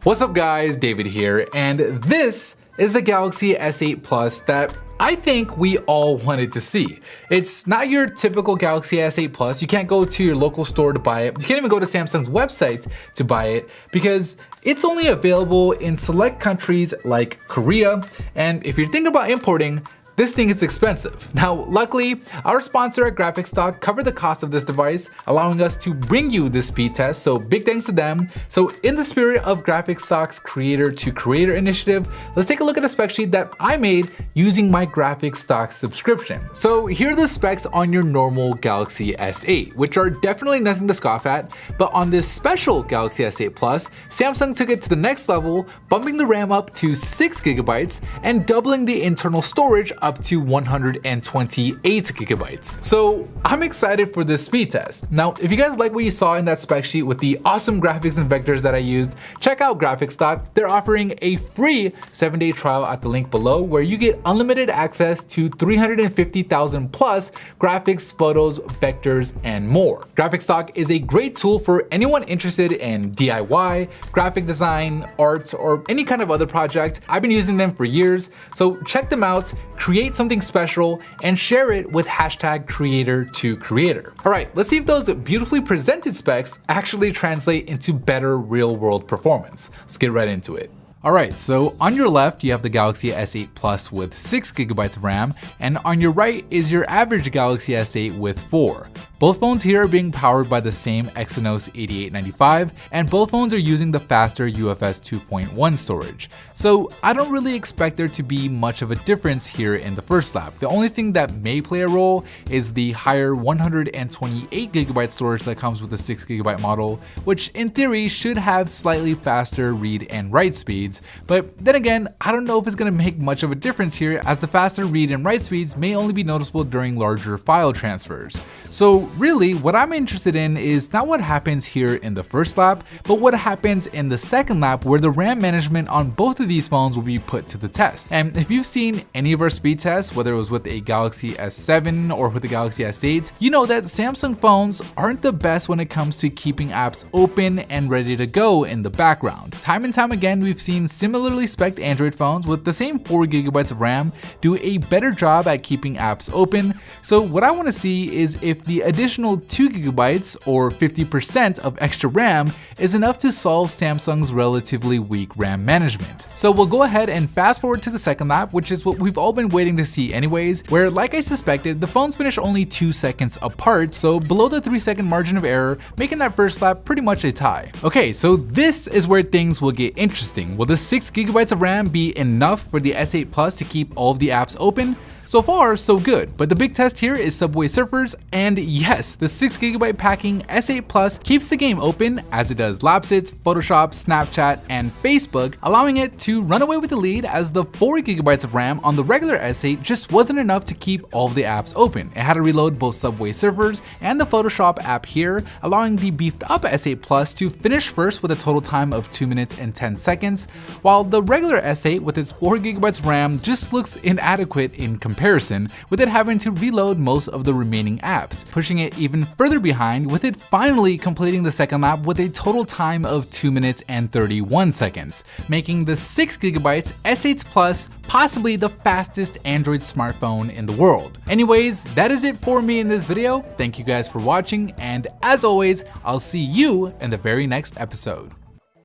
What's up guys, David here, and this is the Galaxy S8 Plus that I think we all wanted to see. It's not your typical Galaxy S8 Plus. You can't go to your local store to buy it. You can't even go to Samsung's website to buy it because it's only available in select countries like Korea, and if you're thinking about importing, this thing is expensive. Now, luckily, our sponsor at GraphicsTalk covered the cost of this device, allowing us to bring you this speed test, so big thanks to them. So in the spirit of GraphicsTalk's creator to creator initiative, let's take a look at a spec sheet that I made using my GraphicsTalk subscription. So here are the specs on your normal Galaxy S8, which are definitely nothing to scoff at, but on this special Galaxy S8 Plus, Samsung took it to the next level, bumping the RAM up to 6 GB and doubling the internal storage up to 128 GB. So I'm excited for this speed test. Now, if you guys like what you saw in that spec sheet with the awesome graphics and vectors that I used, check out GraphicsTalk. They're offering a free 7-day trial at the link below where you get unlimited access to 350,000 plus graphics, photos, vectors, and more. GraphicsTalk is a great tool for anyone interested in DIY, graphic design, art, or any kind of other project. I've been using them for years, so check them out, create something special, and share it with hashtag creator to creator. All right, let's see if those beautifully presented specs actually translate into better real world performance. Let's get right into it. Alright, so on your left you have the Galaxy S8 Plus with 6 GB of RAM, and on your right is your average Galaxy S8 with 4. Both phones here are being powered by the same Exynos 8895, and both phones are using the faster UFS 2.1 storage. So I don't really expect there to be much of a difference here in the first lap. The only thing that may play a role is the higher 128 GB storage that comes with the 6 GB model, which in theory should have slightly faster read and write speeds. But then again, I don't know if it's going to make much of a difference here, as the faster read and write speeds may only be noticeable during larger file transfers. So really, what I'm interested in is not what happens here in the first lap, but what happens in the second lap where the RAM management on both of these phones will be put to the test. And if you've seen any of our speed tests, whether it was with a Galaxy S7 or with the Galaxy S8, you know that Samsung phones aren't the best when it comes to keeping apps open and ready to go in the background. Time and time again, we've seen similarly spec'd Android phones with the same 4 GB of RAM do a better job at keeping apps open. So what I want to see is if the additional 2 GB or 50% of extra RAM is enough to solve Samsung's relatively weak RAM management. So we'll go ahead and fast forward to the second lap, which is what we've all been waiting to see anyways, where like I suspected, the phones finish only 2 seconds apart, so below the 3-second margin of error, making that first lap pretty much a tie. Okay, so this is where things will get interesting. Will the 6 GB of RAM be enough for the S8 Plus to keep all of the apps open? So far, so good, but the big test here is Subway Surfers, and yes, the 6 GB packing S8 Plus keeps the game open as it does Lapsit, Photoshop, Snapchat, and Facebook, allowing it to run away with the lead as the 4 GB of RAM on the regular S8 just wasn't enough to keep all of the apps open. It had to reload both Subway Surfers and the Photoshop app here, allowing the beefed up S8 Plus to finish first with a total time of 2 minutes and 10 seconds, while the regular S8 with its 4 GB of RAM just looks inadequate in comparison, with it having to reload most of the remaining apps, pushing it even further behind, with it finally completing the second lap with a total time of 2 minutes and 31 seconds, making the 6 GB S8 Plus possibly the fastest Android smartphone in the world. Anyways, that is it for me in this video. Thank you guys for watching, and as always, I'll see you in the very next episode.